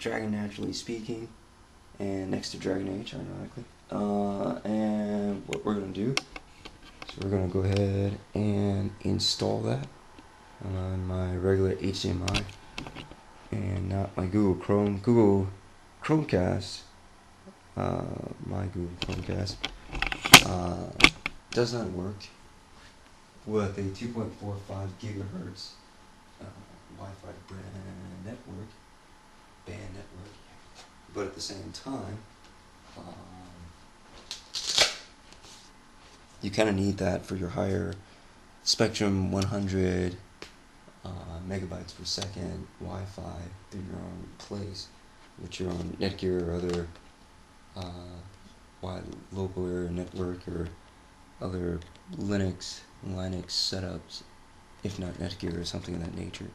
Dragon Naturally Speaking, and next to Dragon H, ironically. And what we're going to do is we're going to go ahead and install that on my regular HDMI and not my Google Chromecast. My Google Chromecast does not work with a 2.45 gigahertz Wi-Fi band network, but at the same time, you kind of need that for your higher spectrum 100 megabytes per second Wi-Fi in your own place, with your own Netgear or other local area network or other Linux setups, if not Netgear or something of that nature.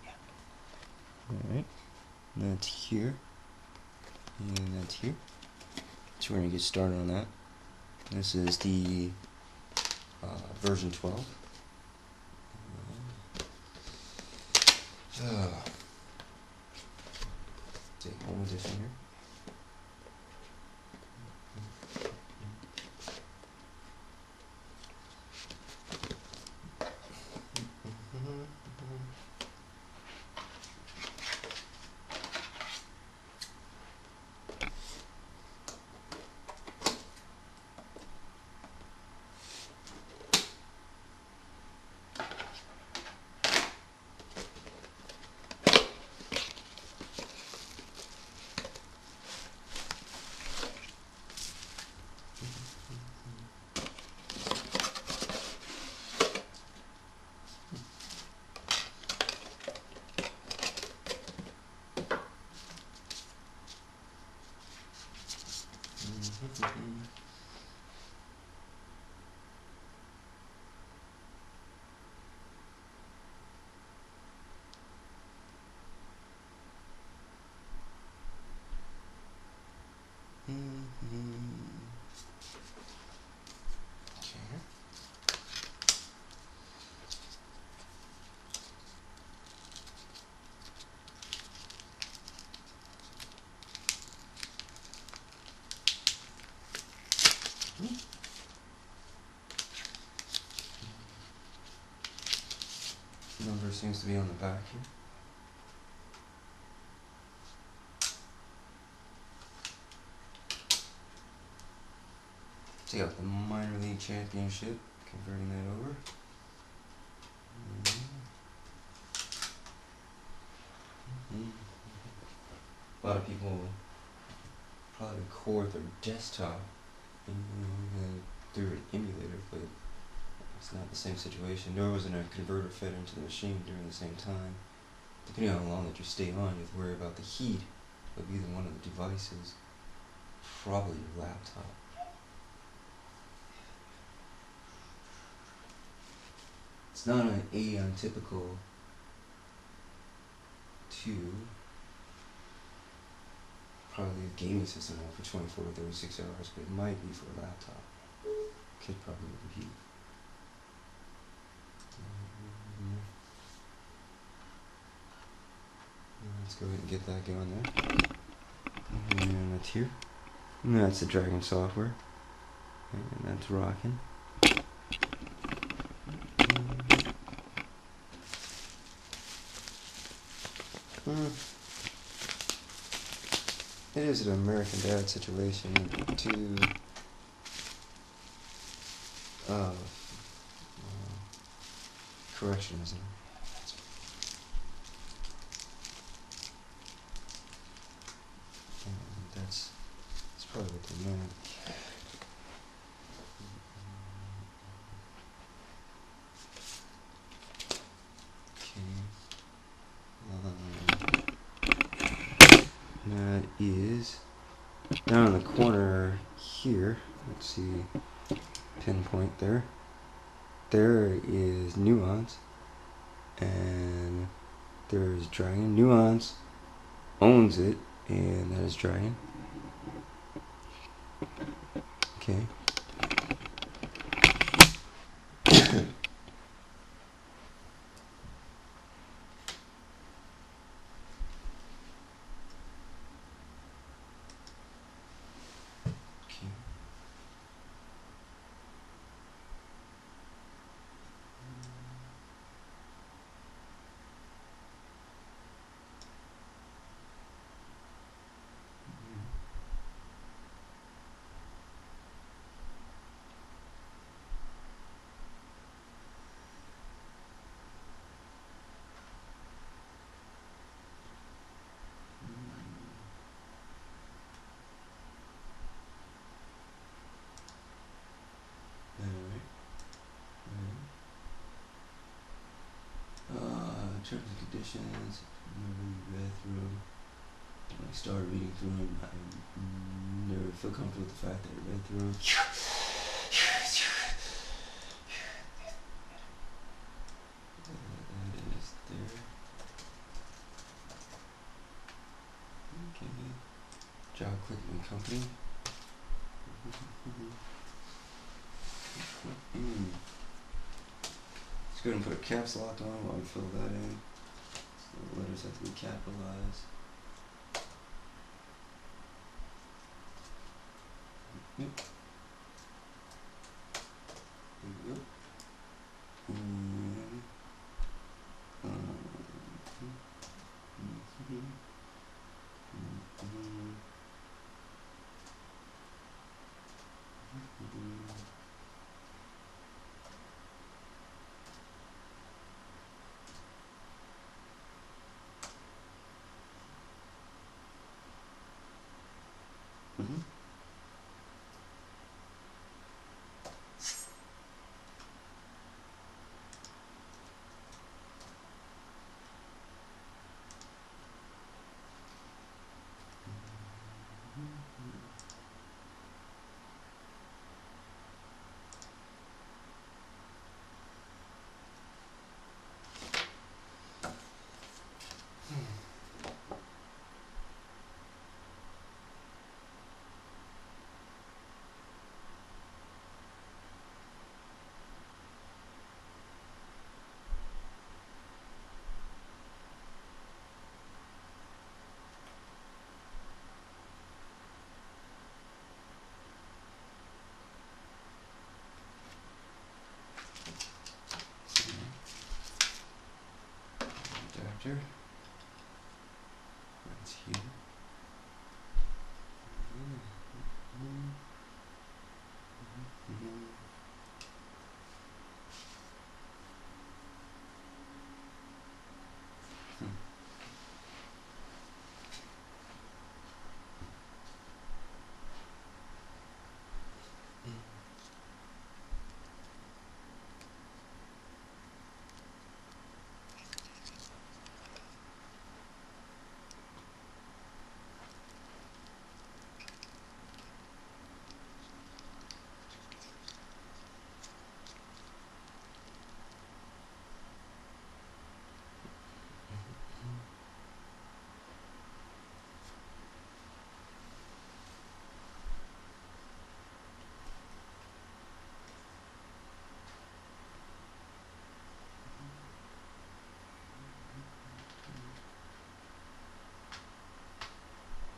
Alright, that's here, and that's here. So we're going to get started on that. This is the version 12. Take one addition here. Number seems to be on the back here. Take out the minor league championship, converting that over. A lot of people probably record their desktop through an emulator, but it's not the same situation. Nor wasn't a converter fed into the machine during the same time. Depending on how long that you stay on, you have to worry about the heat of either one of the devices. Probably your laptop. It's not an atypical to probably a gaming system for 24 to 36 hours, but it might be for a laptop. Could probably overheat. Let's go ahead and get that going there. And that's here. And that's the Dragon software. And that's rocking. It is an American Dad situation to correction, isn't it? And that's probably what they meant. That is down in the corner here. Let's see, pinpoint there. There is Nuance, and there's Dragon. Nuance owns it, and that is Dragon. Okay. conditions. Never really read through them. When I started reading through them, I never feel comfortable with the fact that I read through them. That is there. Okay. Job Clickman Company. Let's go ahead and put a caps lock on while we fill that in. So the letters have to be capitalized. There we go. Adapter. That's here.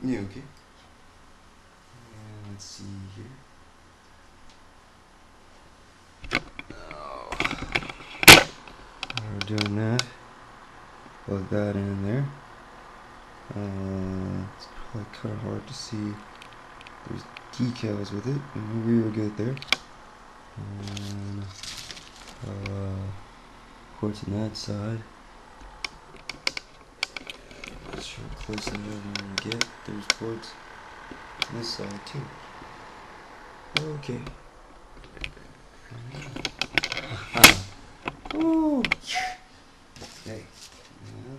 Yeah, okay. And let's see here. Oh. We're doing that. Plug that in there. It's probably kind of hard to see. There's decals with it, and we were good there. And ports on that side. Not sure how close enough I'm gonna get. There's ports on this side too. Okay. Oh. Okay. Yeah.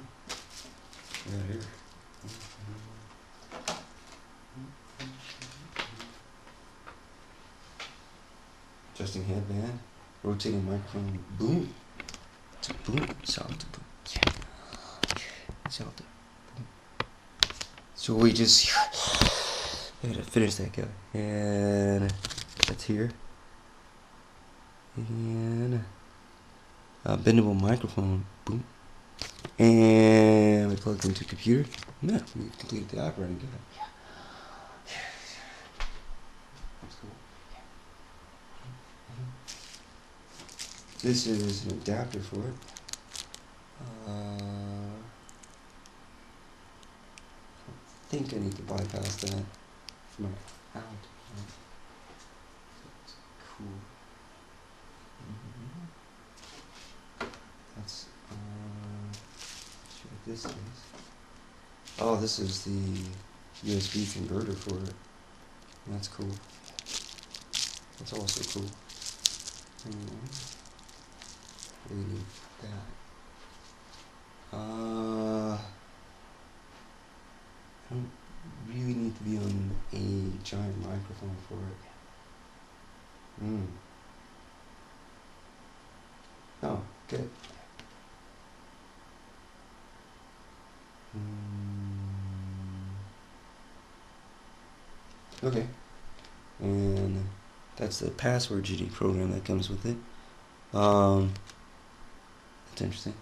Right here. Adjusting headband. Rotating microphone. Boom. It's a boom. Sound to boom. Yeah. Sound to boom. So we just gotta finish that guy. And that's here. And bendable microphone. Boom. And we plugged into computer. Yeah, we completed the operating guide. That's cool. This is an adapter for it. I think I need to bypass that for my out. That's cool. That's what this is. Oh, this is the USB converter for it. That's cool. That's also cool. Really need that. I don't really need to be on a giant microphone for it. Oh, good. Okay. And that's the password GD program that comes with it. That's interesting.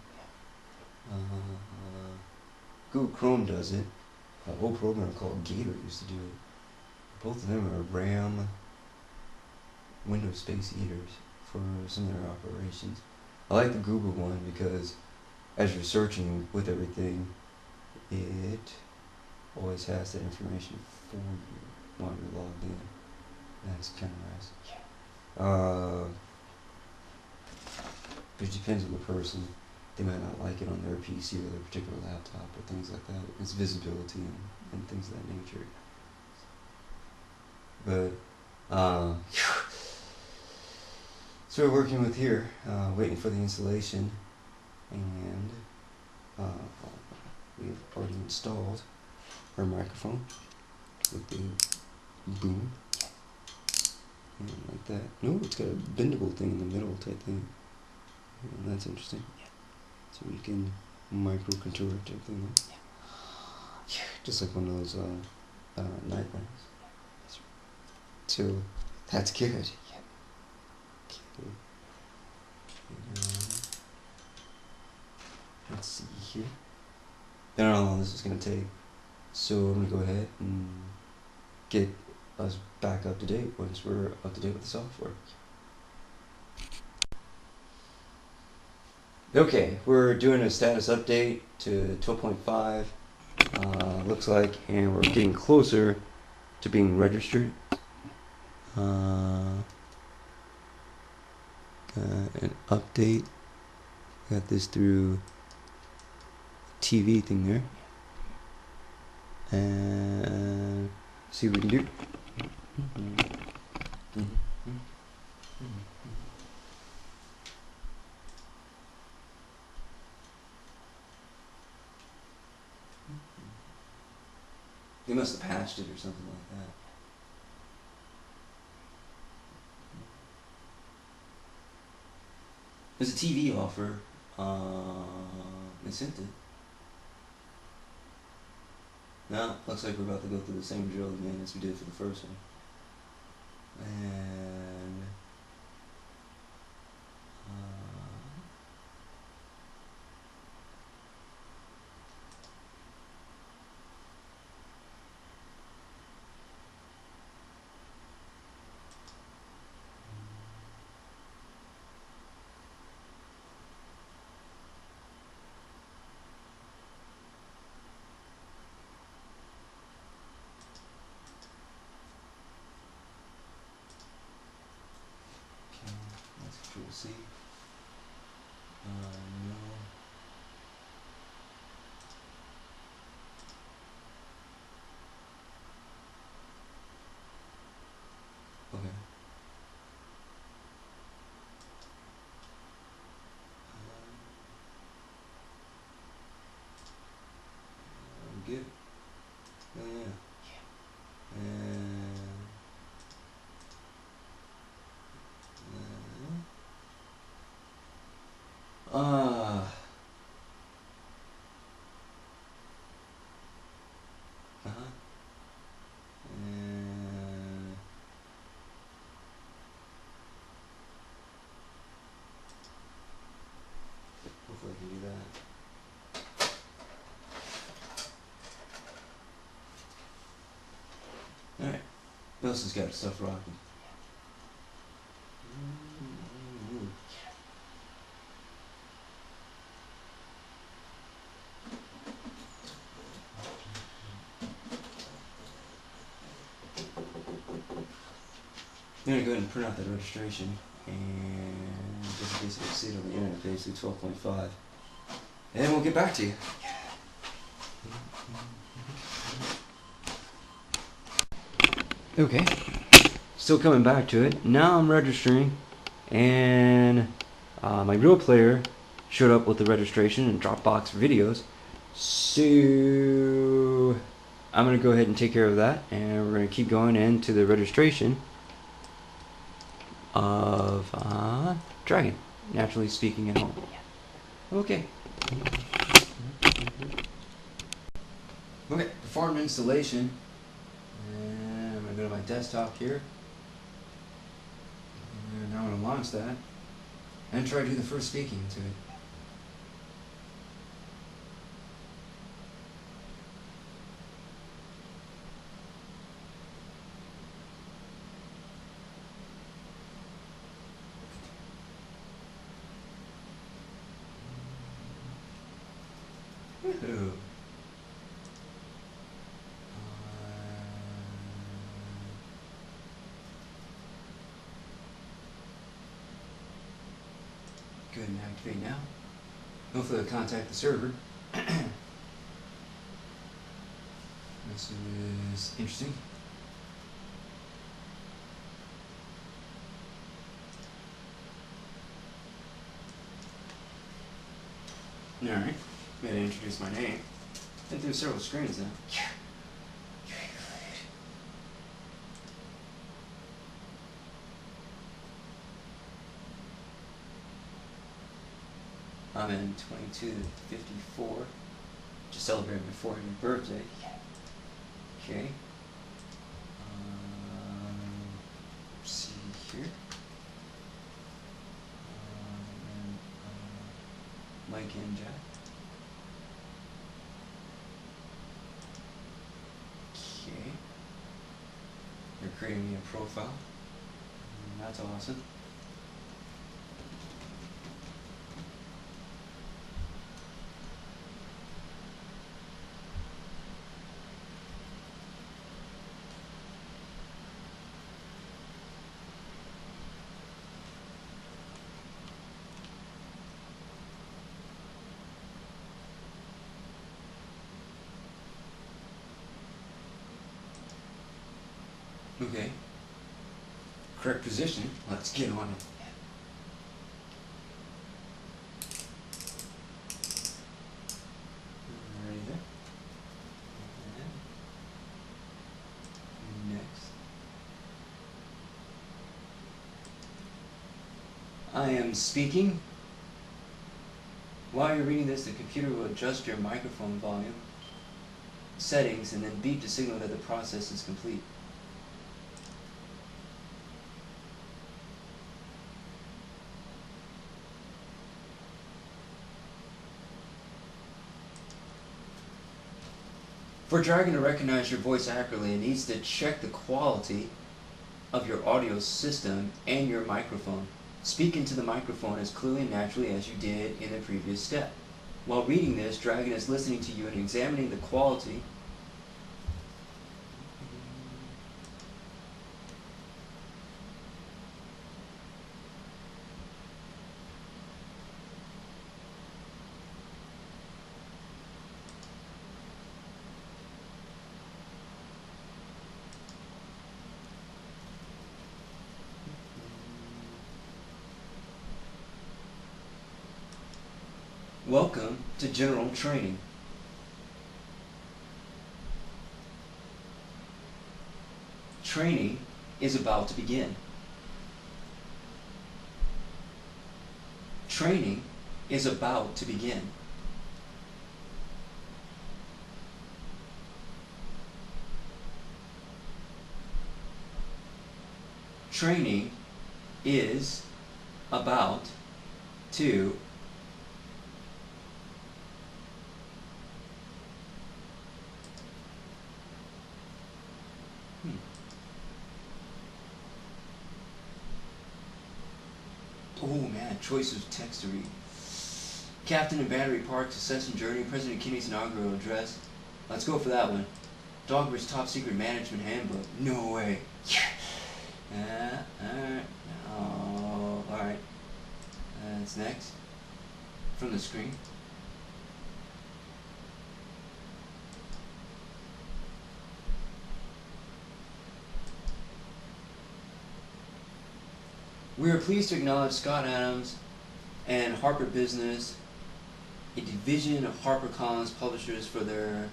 Google Chrome does it. A whole program called Gator used to do it. Both of them are RAM Windows space eaters for some of their operations. I like the Google one because as you're searching with everything, it always has that information for you while you're logged in. That's kind of nice. But it depends on the person. They might not like it on their PC or their particular laptop or things like that. It's visibility and things of that nature. But so we're working with here, waiting for the installation, and we have already installed our microphone with the boom, and like that. No, it's got a bendable thing in the middle type thing. And that's interesting. So you can micro-control it type thing. Just like one of those night lamps. So that's good. Okay. Let's see here. I don't know how long this is going to take, so I'm going to go ahead and get us back up to date once we're up to date with the software. Okay, we're doing a status update to 12.5, looks like, and we're getting closer to being registered. Got an update. Got this through TV thing there, and see what we can do. They must have patched it or something like that. There's a TV offer. They sent it. Now, looks like we're about to go through the same drill again as we did for the first one. And Control C. No. Okay. I'm good. Oh yeah. And hopefully I can do that. Alright. Who else has got stuff rocking? I'm going to go ahead and print out that registration and just basically see it on the internet page through 12.5, and we'll get back to you. Okay, still coming back to it. Now I'm registering, and my real player showed up with the registration and Dropbox for videos. So I'm going to go ahead and take care of that, and we're going to keep going into the registration of Dragon, naturally speaking at home. Okay. Okay, perform installation. And I'm going to go to my desktop here. And now I'm going to launch that and try to do the first speaking to it. Woohoo. Go ahead and activate now. Hopefully it'll contact the server. This is interesting. Alright, gotta introduce my name. Been through several screens now. I'm in 2254. Just celebrating my 400th birthday. Okay. See here. Mic and jack. Okay. They're creating me a profile. That's awesome. Okay. Correct position. Let's get on it. Ready there. And next. I am speaking. While you're reading this, the computer will adjust your microphone volume settings and then beep to signal that the process is complete. For Dragon to recognize your voice accurately, it needs to check the quality of your audio system and your microphone. Speak into the microphone as clearly and naturally as you did in the previous step. While reading this, Dragon is listening to you and examining the quality Welcome to General Training. Training is about to begin. Training is about to begin. Training is about to Oh man, choice of text to read. Captain of Battery Park, Succession Journey, President Kennedy's inaugural address. Let's go for that one. Dogber's Top Secret Management Handbook. No way. Alright. Oh, alright. That's next. From the screen. We are pleased to acknowledge Scott Adams and Harper Business a division of HarperCollins publishers for their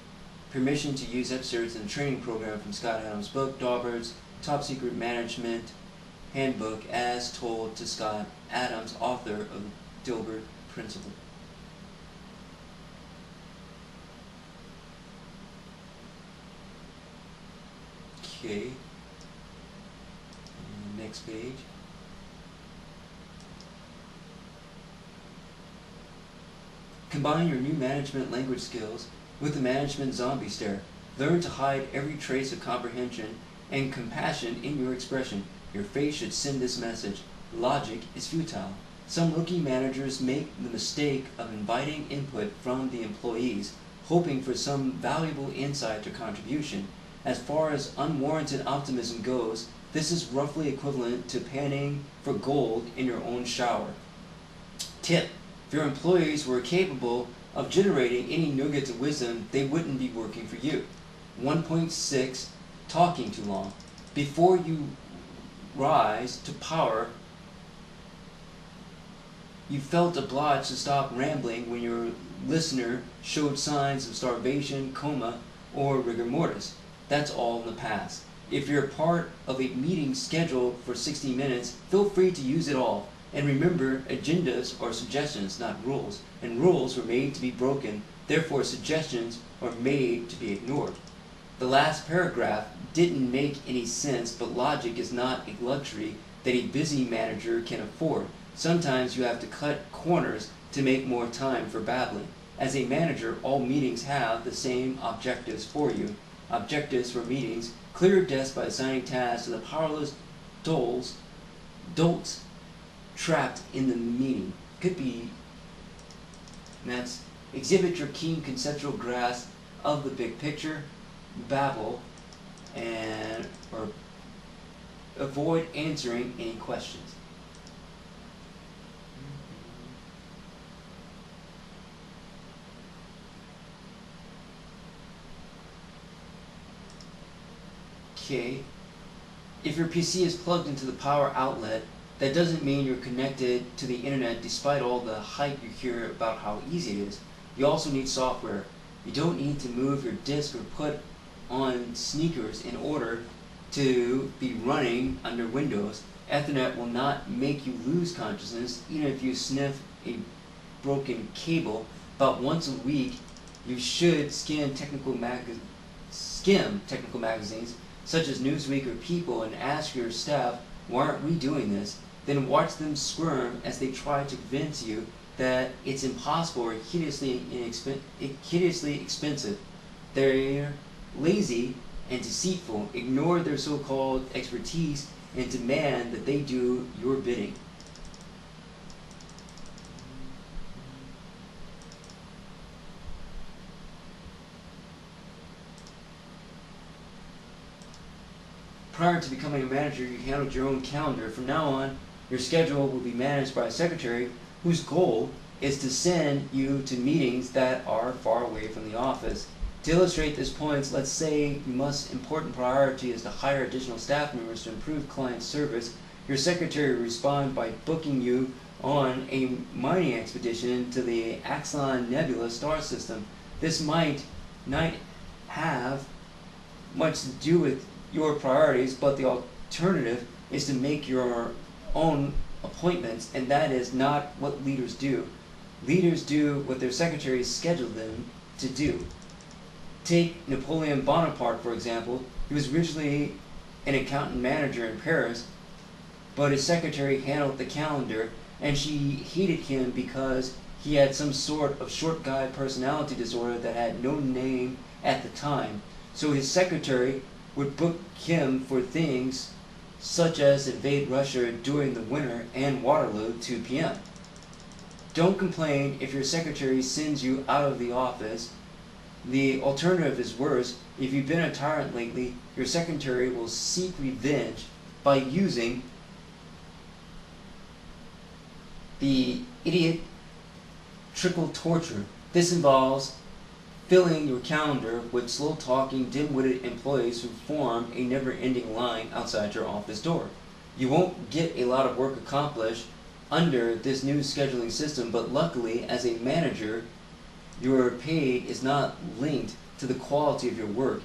permission to use excerpts in the training program from Scott Adams' book, Daubert's Top Secret Management Handbook, as told to Scott Adams, author of the Dilbert Principle. Okay. And next page. Combine your new management language skills with the management zombie stare. Learn to hide every trace of comprehension and compassion in your expression. Your face should send this message: logic is futile. Some rookie managers make the mistake of inviting input from the employees, hoping for some valuable insight or contribution. As far as unwarranted optimism goes, this is roughly equivalent to panning for gold in your own shower. Tip: if your employees were capable of generating any nuggets of wisdom, they wouldn't be working for you. 1.6. Talking too long. Before you rise to power, you felt obliged to stop rambling when your listener showed signs of starvation, coma, or rigor mortis. That's all in the past. If you're part of a meeting scheduled for 60 minutes, feel free to use it all. And remember, agendas are suggestions, not rules. And rules were made to be broken, therefore suggestions are made to be ignored. The last paragraph didn't make any sense, but logic is not a luxury that a busy manager can afford. Sometimes you have to cut corners to make more time for babbling. As a manager, all meetings have the same objectives for you. Objectives for meetings: clear your desk by assigning tasks to the powerless dolts trapped in the meeting. Could be, that's exhibit your keen conceptual grasp of the big picture, babble, or avoid answering any questions. Okay, if your PC is plugged into the power outlet, that doesn't mean you're connected to the internet despite all the hype you hear about how easy it is. You also need software. You don't need to move your disk or put on sneakers in order to be running under Windows. Ethernet will not make you lose consciousness even if you sniff a broken cable. About once a week, you should skim technical magazines such as Newsweek or People and ask your staff, why aren't we doing this? Then watch them squirm as they try to convince you that it's impossible or hideously expensive. They're lazy and deceitful. Ignore their so-called expertise and demand that they do your bidding. Prior to becoming a manager, you handled your own calendar. From now on, your schedule will be managed by a secretary whose goal is to send you to meetings that are far away from the office. To illustrate this point, let's say your most important priority is to hire additional staff members to improve client service. Your secretary will respond by booking you on a mining expedition to the Axon Nebula star system. This might not have much to do with your priorities, but the alternative is to make your own appointments, and that is not what leaders do. Leaders do what their secretaries schedule them to do. Take Napoleon Bonaparte, for example. He was originally an accountant manager in Paris, but his secretary handled the calendar, and she hated him because he had some sort of short guy personality disorder that had no name at the time. So his secretary would book him for things such as invade Russia during the winter and Waterloo 2 p.m. Don't complain if your secretary sends you out of the office. The alternative is worse. If you've been a tyrant lately, your secretary will seek revenge by using the idiot trickle torture. This involves filling your calendar with slow-talking, dim-witted employees who form a never-ending line outside your office door. You won't get a lot of work accomplished under this new scheduling system, but luckily, as a manager, your pay is not linked to the quality of your work.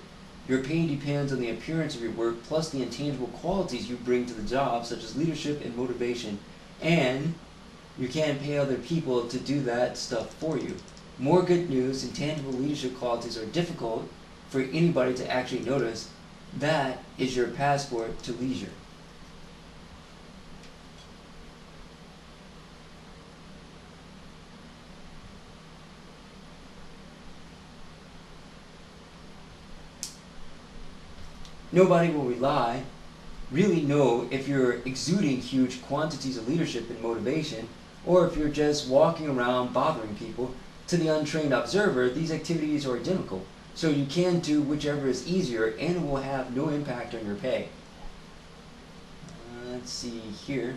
Your pay depends on the appearance of your work plus the intangible qualities you bring to the job, such as leadership and motivation. And you can't pay other people to do that stuff for you. More good news, intangible leadership qualities are difficult for anybody to actually notice. That is your passport to leisure. Nobody will really know if you're exuding huge quantities of leadership and motivation, or if you're just walking around bothering people. To the untrained observer, these activities are identical, so you can do whichever is easier and it will have no impact on your pay. Let's see here.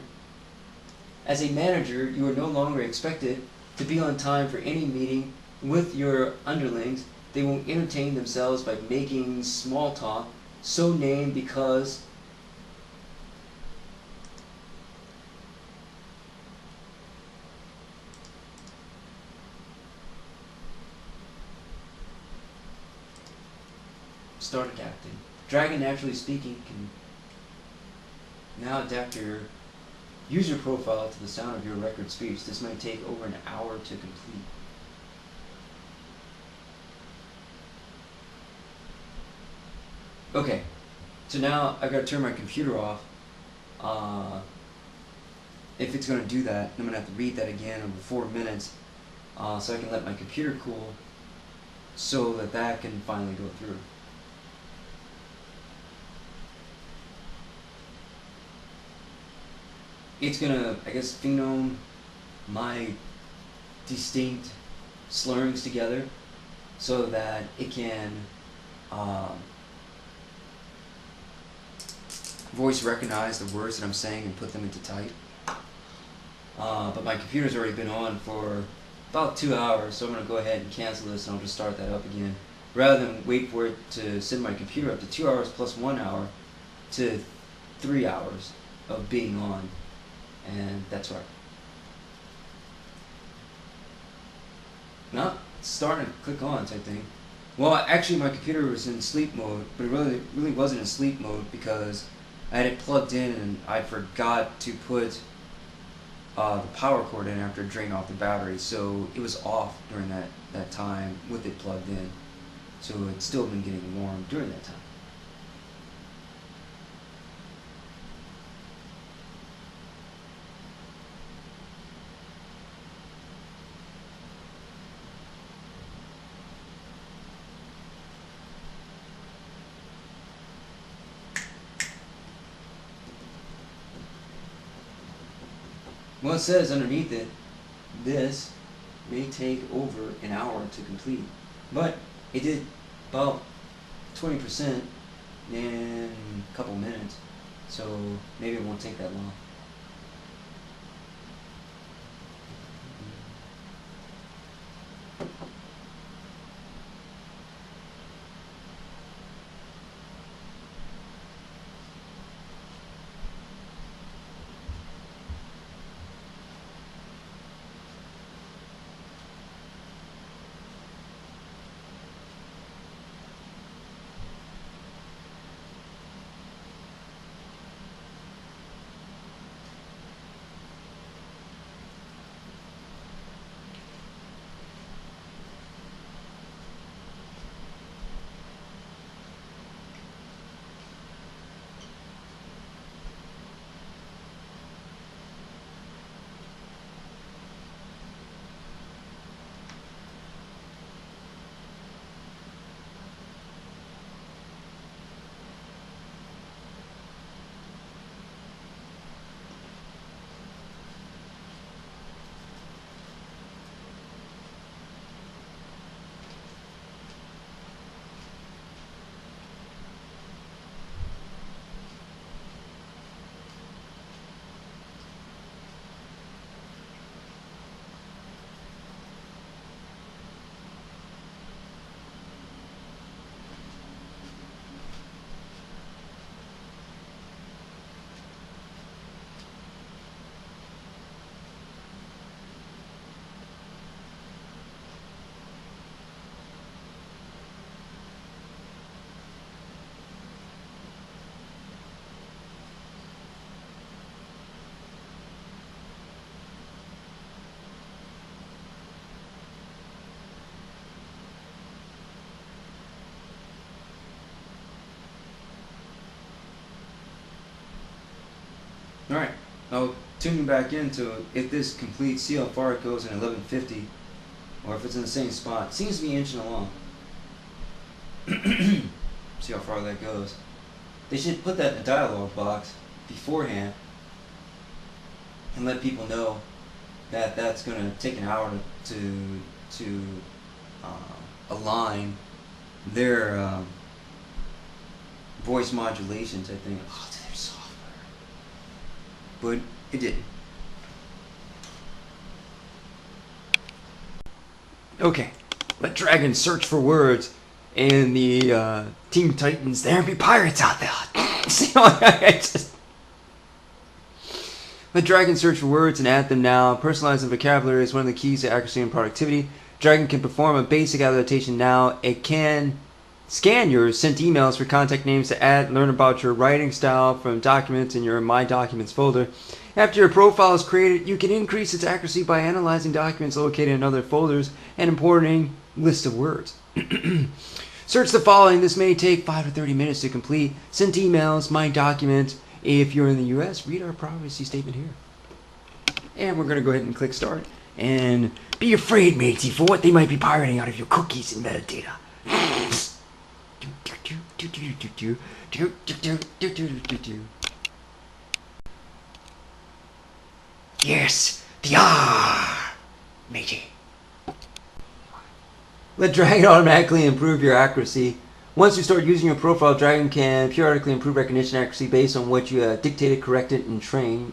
As a manager, you are no longer expected to be on time for any meeting with your underlings. They will entertain themselves by making small talk, so named because starter captain. Dragon, naturally speaking, can now adapt your user profile to the sound of your record speech. This might take over an hour to complete. Okay, so now I've got to turn my computer off. If it's going to do that, I'm going to have to read that again over 4 minutes, so I can let my computer cool so that can finally go through. It's going to, I guess, phenome my distinct slurrings together so that it can voice recognize the words that I'm saying and put them into type. But my computer's already been on for about 2 hours, so I'm going to go ahead and cancel this and I'll just start that up again. Rather than wait for it to send my computer up to 2 hours plus 1 hour to 3 hours of being on. And that's right. No, it's starting to click on type thing. Well, actually my computer was in sleep mode, but it really wasn't in sleep mode because I had it plugged in and I forgot to put the power cord in after it drained off the battery, so it was off during that time with it plugged in. So it's still been getting warm during that time. Well, it says underneath it, this may take over an hour to complete, but it did about 20% in a couple minutes, so maybe it won't take that long. Alright, now tuning back into if this complete, see how far it goes in 1150, or if it's in the same spot. Seems to be inching along. See how far that goes. They should put that in the dialogue box beforehand and let people know that that's going to take an hour to align their voice modulations, I think. Oh, to their software. But it didn't. Okay, let dragons search for words, and the Teen Titans, there be pirates out there. Let dragons search for words and add them now. Personalizing vocabulary is one of the keys to accuracy and productivity. Dragon can perform a basic adaptation now. It can scan your sent emails for contact names to add, learn about your writing style from documents in your My Documents folder. After your profile is created, you can increase its accuracy by analyzing documents located in other folders and importing lists of words. Search the following. This may take 5 to 30 minutes to complete. Sent emails, My Documents. If you're in the US, read our privacy statement here. And we're going to go ahead and click start. And be afraid, matey, for what they might be pirating out of your cookies and metadata. Yes, they are, matey. Let Dragon automatically improve your accuracy. Once you start using your profile, Dragon can periodically improve recognition accuracy based on what you dictated, corrected, and trained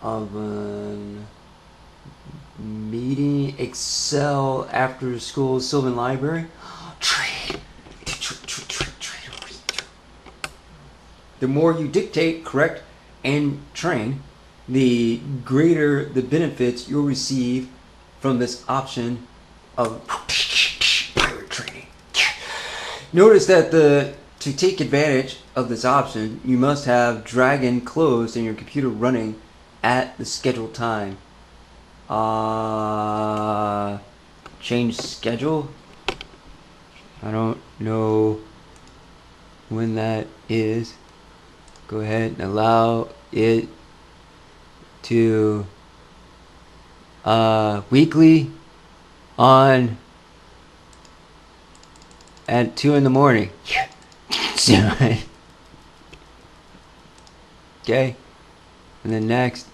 of an meeting, Excel, after school, Sylvan Library. Train. The more you dictate, correct, and train, the greater the benefits you'll receive from this option of pirate training. Notice that to take advantage of this option, you must have Dragon closed and your computer running at the scheduled time. Change schedule? I don't know when that is. Go ahead and allow it to weekly on at 2 in the morning. Okay, and then next,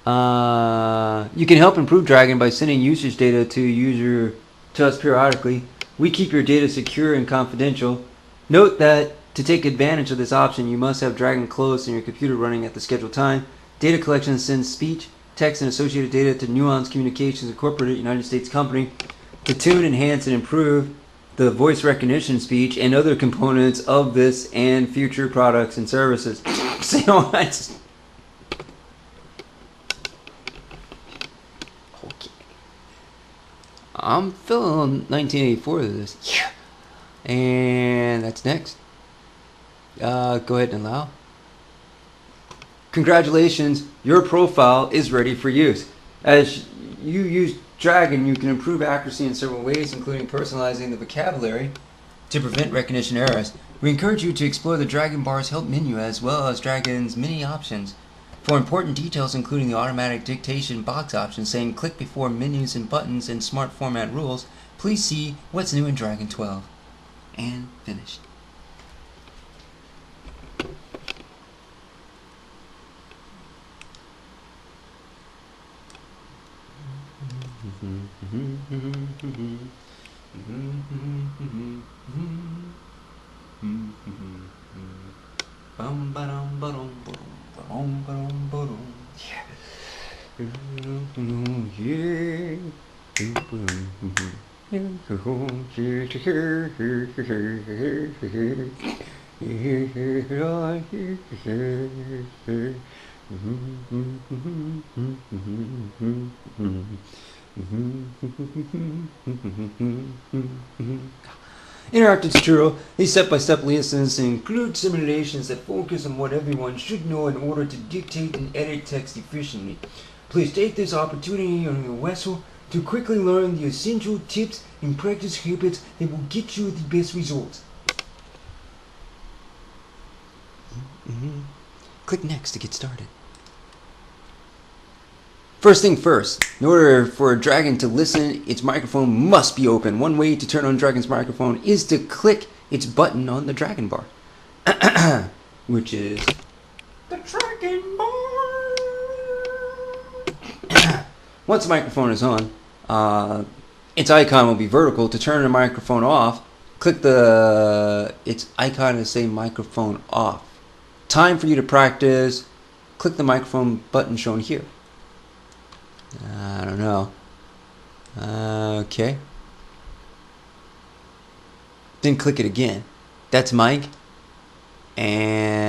you can help improve Dragon by sending usage data to us periodically. We keep your data secure and confidential. Note that to take advantage of this option, you must have Dragon closed and your computer running at the scheduled time. Data collection sends speech, text, and associated data to Nuance Communications Incorporated, United States company, to tune, enhance, and improve the voice recognition speech and other components of this and future products and services. Say what? Okay. I'm feeling 1984 to this. Yeah. And that's next. Go ahead and allow. Congratulations, your profile is ready for use. As you use Dragon, you can improve accuracy in several ways, including personalizing the vocabulary to prevent recognition errors. We encourage you to explore the Dragon Bar's help menu as well as Dragon's many options. For important details, including the automatic dictation box option saying click before menus and buttons and smart format rules, please see what's new in Dragon 12. And finished. Interactive tutorial. These step-by-step lessons include simulations that focus on what everyone should know in order to dictate and edit text efficiently. Please take this opportunity on your vessel to quickly learn the essential tips and practice habits that will get you the best results. Click next to get started. First thing first, in order for a dragon to listen, its microphone must be open. One way to turn on Dragon's microphone is to click its button on the dragon bar, which is the dragon bar. Once the microphone is on, its icon will be vertical. To turn the microphone off, click its icon to say microphone off. Time for you to practice. Click the microphone button shown here. I don't know. Okay. Then click it again. That's mic. And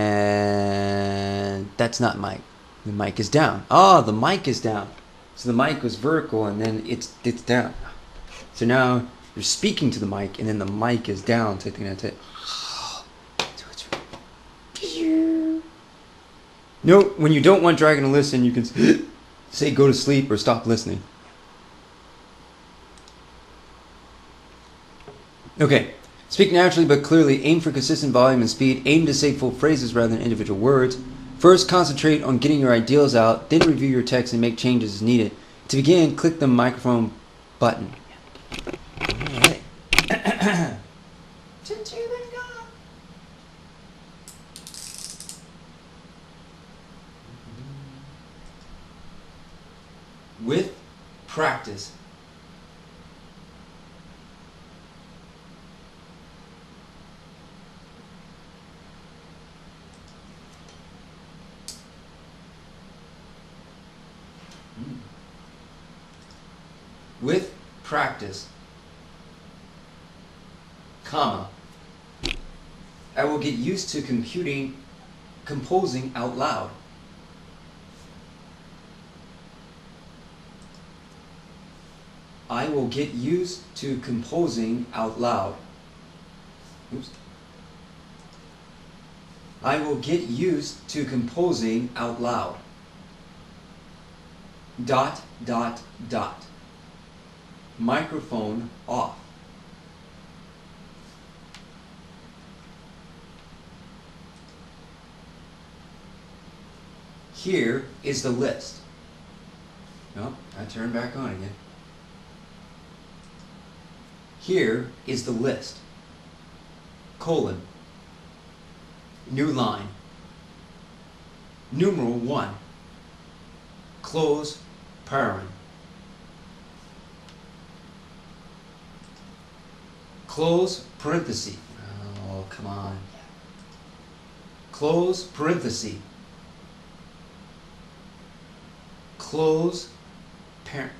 that's not mic. The mic is down. Oh, the mic is down. So the mic was vertical and then it's down. So now you're speaking to the mic and then the mic is down. So I think that's it. Note, when you don't want Dragon to listen, you can say go to sleep or stop listening. Okay, speak naturally but clearly. Aim for consistent volume and speed. Aim to say full phrases rather than individual words. First, concentrate on getting your ideals out. Then review your text and make changes as needed. To begin, click the microphone button. All right. With practice. With practice, comma, I will get used to composing out loud. I will get used to composing out loud. Oops. I will get used to composing out loud. Dot, dot, dot. Microphone off. Here is the list. No, I turn back on again. Here is the list. Colon. New line. Numeral 1. Close paren. Close parenthesis. Oh, come on. Close parenthesis. Close parent.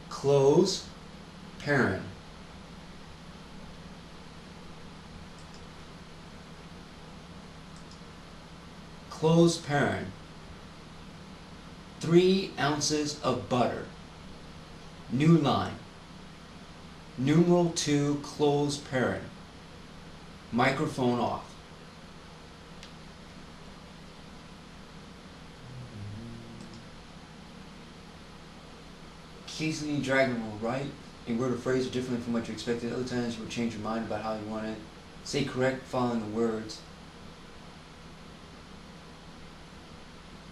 Close parent. Close parent. 3 ounces of butter. New line. Numeral 2, close parent. Microphone off. Occasionally, Dragon will write and word a phrase differently from what you expected. Other times, you will change your mind about how you want it. Say correct following the words.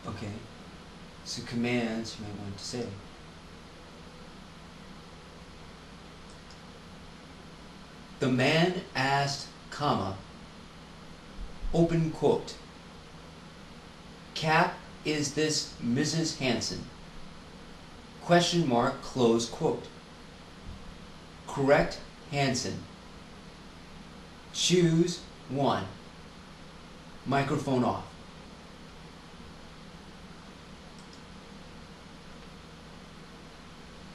Okay. So commands you might want to say. The man asked, comma, open quote. Cap, is this Mrs. Hanson? Question mark, close quote. Correct, Hanson. Choose 1. Microphone off.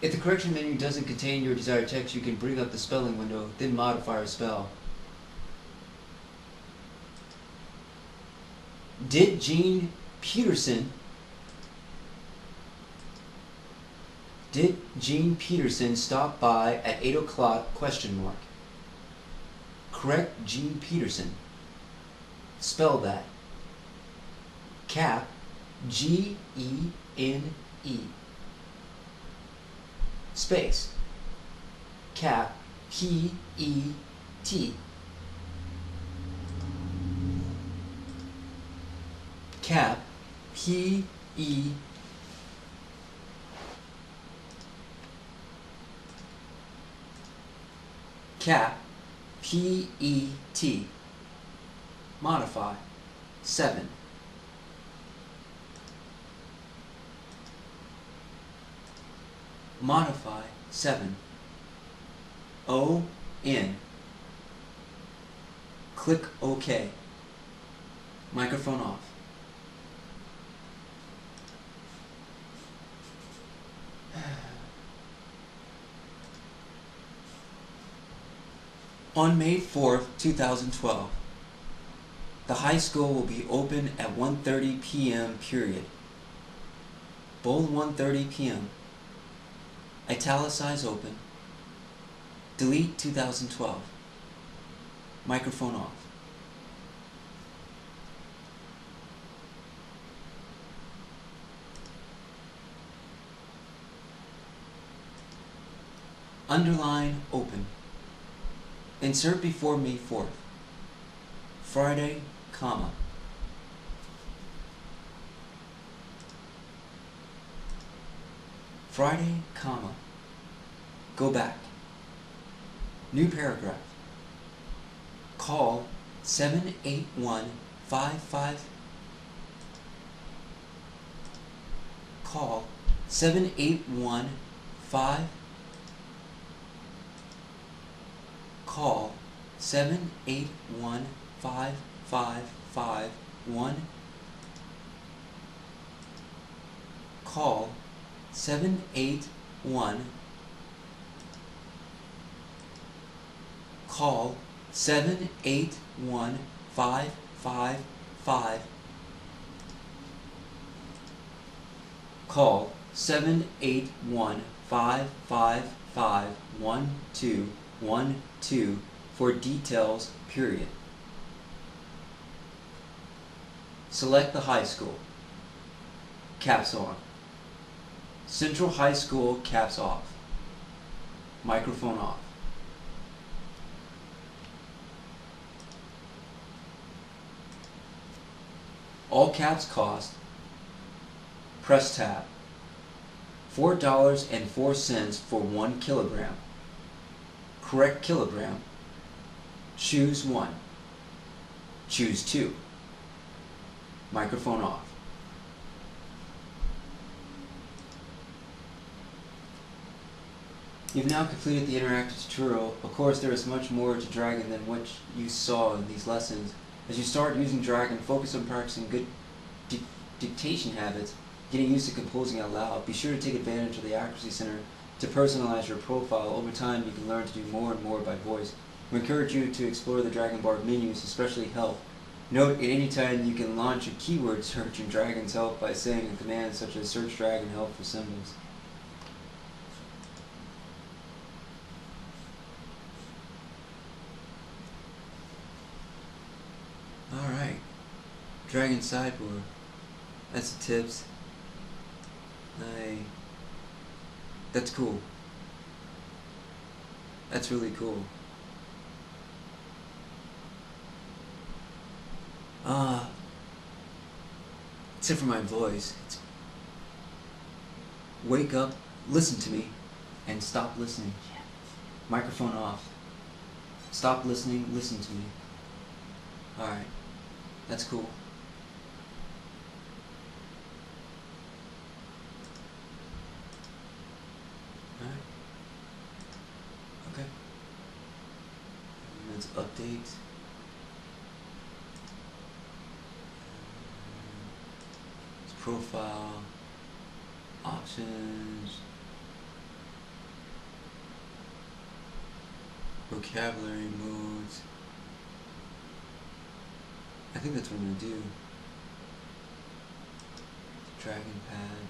If the correction menu doesn't contain your desired text, you can bring up the spelling window, then modify or spell. Did Gene Peterson stop by at 8 o'clock? Question mark. Correct, Gene Peterson. Spell that. Cap, G-E-N-E, space, cap, P-E-T, cap, P-E, cap, P-E-T, modify, 7. Modify, 7. O-N. Click OK. Microphone off. On May 4th, 2012, the high school will be open at 1:30 p.m. period. Bold 1:30 p.m. Italicize open. Delete 2012. Microphone off. Underline open. Insert before May 4th. Friday, comma. Friday, comma. Go back. New paragraph. Call 78155. Call 7815. Call 7815551. Call 781. Call 78155. Call 781551212 for details, period. Select the high school. Caps on. Central High School, caps off. Microphone off. All caps cost. Press tab. $4.04 for 1 kilogram. Correct kilogram. Choose 1. Choose 2. Microphone off. You've now completed the interactive tutorial. Of course, there is much more to Dragon than what you saw in these lessons. As you start using Dragon, focus on practicing good dictation habits, getting used to composing out loud. Be sure to take advantage of the Accuracy Center to personalize your profile. Over time, you can learn to do more and more by voice. We encourage you to explore the Dragon Bar menus, especially help. Note, at any time, you can launch a keyword search in Dragon's help by saying a command such as search Dragon help for symbols. Alright, Dragon Sideboard. That's the tips. That's cool. That's really cool. Except for my voice. Wake up, listen to me, and stop listening. Microphone off. Stop listening, listen to me. Alright, that's cool. Alright. Okay. Let's update. Profile, options, vocabulary modes. I think that's what I'm going to do. Dragon pad.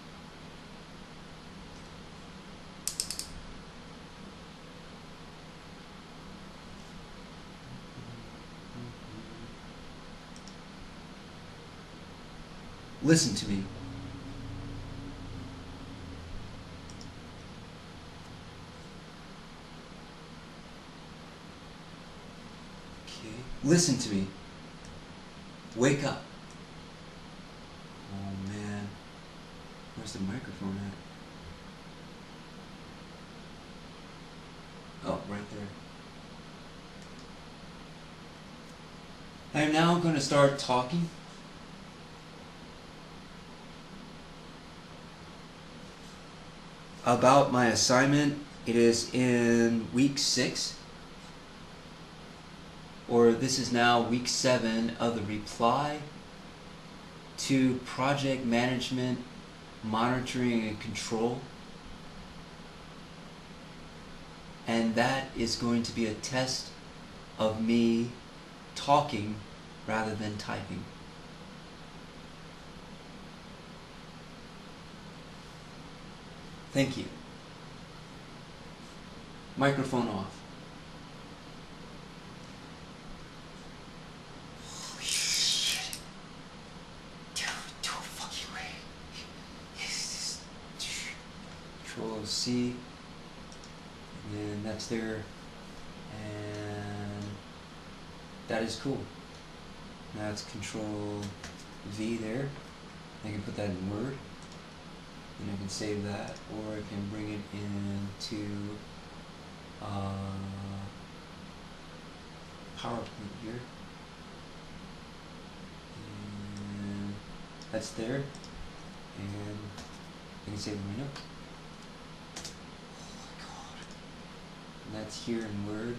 Listen to me. Okay. Listen to me. Wake up. Oh man. Where's the microphone at? Oh, right there. I'm now going to start talking. About my assignment. It is in week 6. Or this is now week 7 of the reply to project management, monitoring and control. And that is going to be a test of me talking rather than typing. Thank you. Microphone off. Holy shit. Dude, no fucking way. Yes, Control C. And then that's there. And that is cool. Now it's Control V there. I can put that in Word. And I can save that, or I can bring it into PowerPoint here. And that's there. And I can save it right now. Oh my god. And that's here in Word.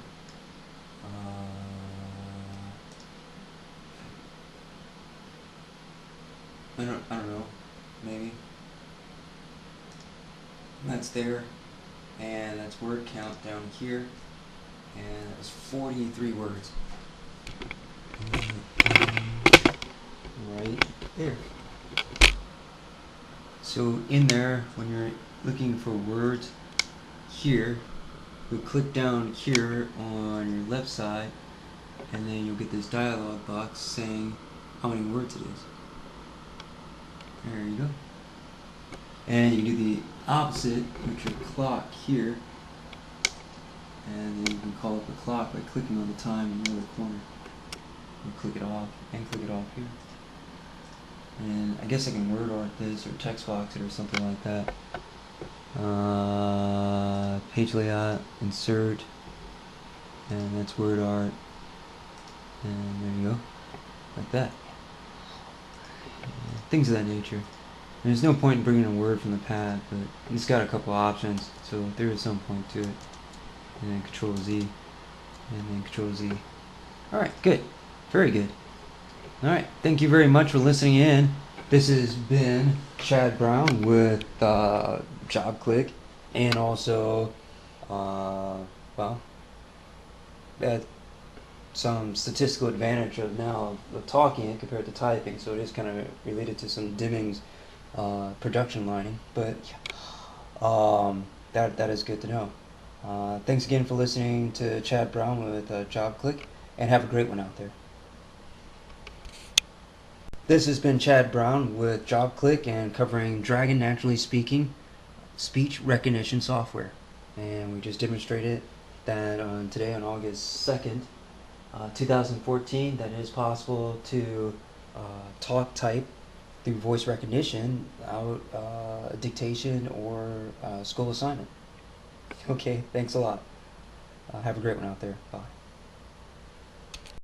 I don't know. Maybe. That's there, and that's word count down here, and that was 43 words. Right there. So in there, when you're looking for words here, you click down here on your left side, and then you'll get this dialog box saying how many words it is. There you go. And you do the opposite with your clock here, and then you can call up the clock by clicking on the time in the other corner. You click it off and click it off here. And I guess I can word art this or text box it or something like that. Page layout, insert, and that's word art, and there you go, like that. Things of that nature. There's no point in bringing a word from the pad, but it's got a couple options, so there is some point to it. And then Control Z, and then Control Z. Alright, good. Very good. Alright, thank you very much for listening in. This has been Chad Brown with JobClick, and also, some statistical advantage of now of talking it compared to typing, so it is kind of related to some Deming's production lining, but that is good to know. Thanks again for listening to Chad Brown with JobClick, and have a great one out there. This has been Chad Brown with JobClick and covering Dragon Naturally Speaking speech recognition software, and we just demonstrated that today on August 2nd, 2014, that it is possible to type through voice recognition out dictation or school assignment. Okay, thanks a lot. Have a great one out there. Bye.